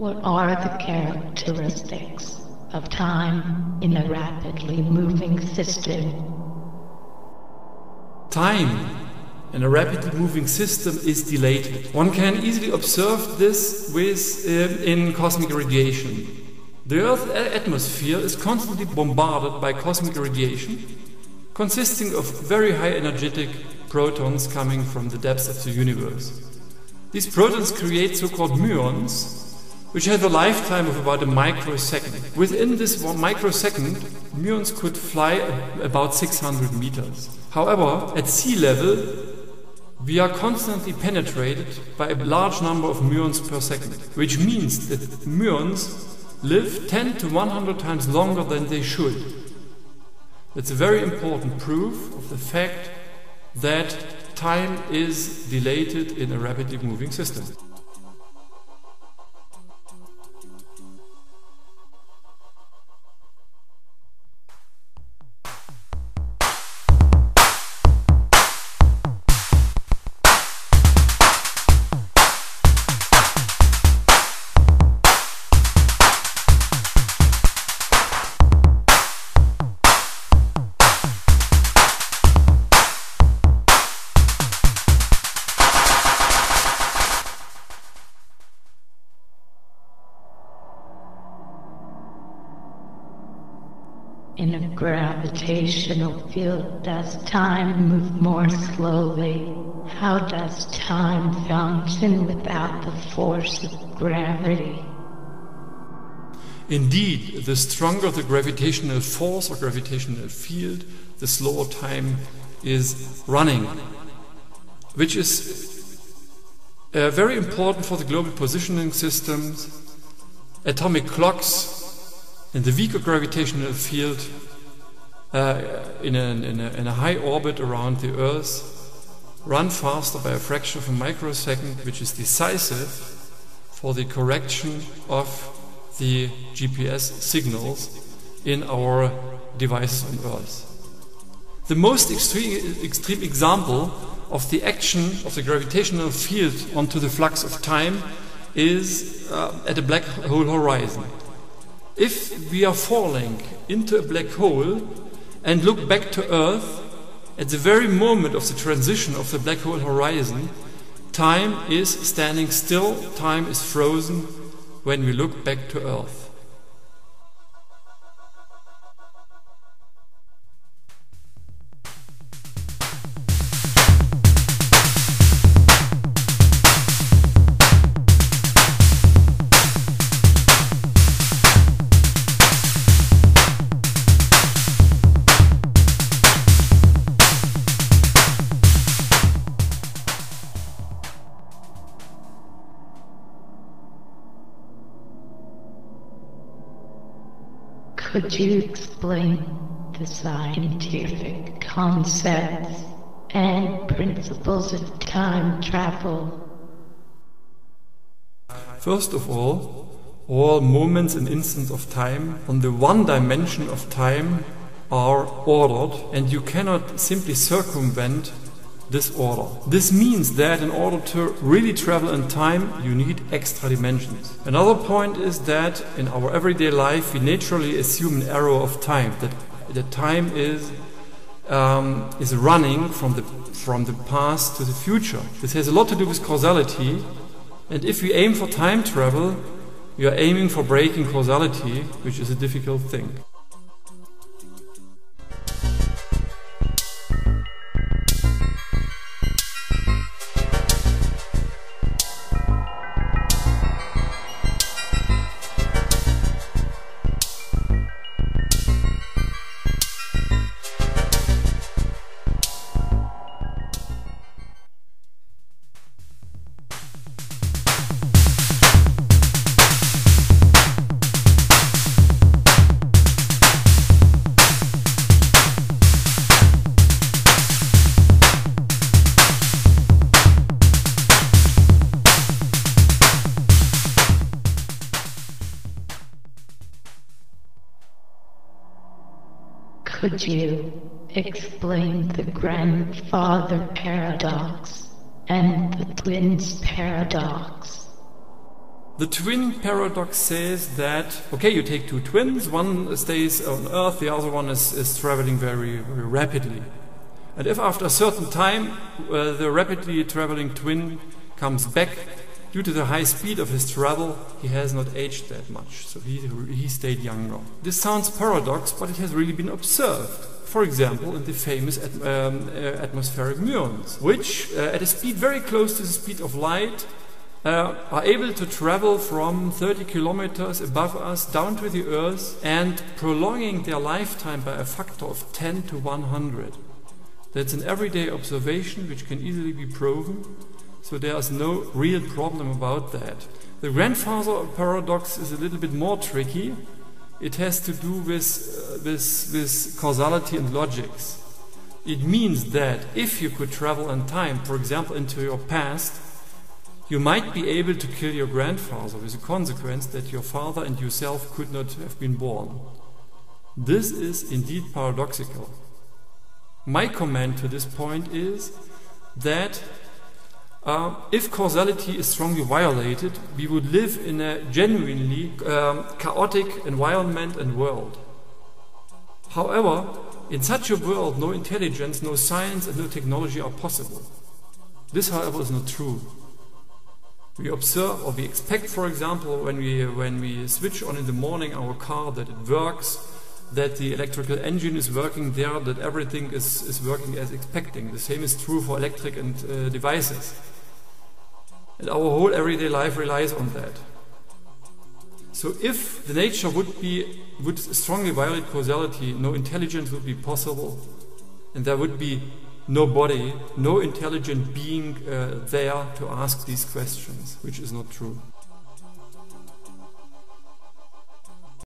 What are the characteristics of time in a rapidly moving system? Time in a rapidly moving system is dilated. One can easily observe this in cosmic radiation. The Earth's atmosphere is constantly bombarded by cosmic radiation, consisting of very high energetic protons coming from the depths of the universe. These protons create so-called muons, which have a lifetime of about a microsecond. Within this 1 microsecond, muons could fly about 600 meters. However, at sea level, we are constantly penetrated by a large number of muons per second, which means that muons live 10 to 100 times longer than they should. That's a very important proof of the fact that time is dilated in a rapidly moving system. In a gravitational field, does time move more slowly? How does time function without the force of gravity? Indeed, the stronger the gravitational force or gravitational field, the slower time is running, which is very important for the global positioning systems. Atomic clocks in the weaker gravitational field in a high orbit around the Earth run faster by a fraction of a microsecond, which is decisive for the correction of the GPS signals in our devices on Earth. The most extreme example of the action of the gravitational field onto the flux of time is at a black hole horizon. If we are falling into a black hole and look back to Earth, at the very moment of the transition of the black hole horizon, time is standing still, time is frozen when we look back to Earth. Could you explain the scientific concepts and principles of time travel? First of all moments and instants of time on the one dimension of time are ordered, and you cannot simply circumvent this order. This means that in order to really travel in time, you need extra dimensions. Another point is that in our everyday life we naturally assume an arrow of time, that the time is running from the past to the future. This has a lot to do with causality, and if we aim for time travel, we are aiming for breaking causality, which is a difficult thing. Could you explain the grandfather paradox and the twins paradox? The twin paradox says that, okay, you take two twins, one stays on Earth, the other one is traveling very, very rapidly. And if after a certain time the rapidly traveling twin comes back, due to the high speed of his travel, he has not aged that much, so he stayed younger. This sounds paradox, but it has really been observed. For example, in the famous atmospheric muons, which at a speed very close to the speed of light are able to travel from 30 kilometers above us down to the Earth and prolonging their lifetime by a factor of 10 to 100. That's an everyday observation which can easily be proven, so there is no real problem about that. The grandfather paradox is a little bit more tricky. It has to do with causality and logics. It means that if you could travel in time, for example into your past, you might be able to kill your grandfather with the consequence that your father and yourself could not have been born. This is indeed paradoxical. My comment to this point is that if causality is strongly violated, we would live in a genuinely chaotic environment and world. However, in such a world, no intelligence, no science and no technology are possible. This, however, is not true. We observe or we expect, for example, when we switch on in the morning our car, that it works, that the electrical engine is working there, that everything is working as expecting. The same is true for electric and devices. And our whole everyday life relies on that. So if the nature would strongly violate causality, no intelligence would be possible, and there would be nobody, no intelligent being there to ask these questions, which is not true.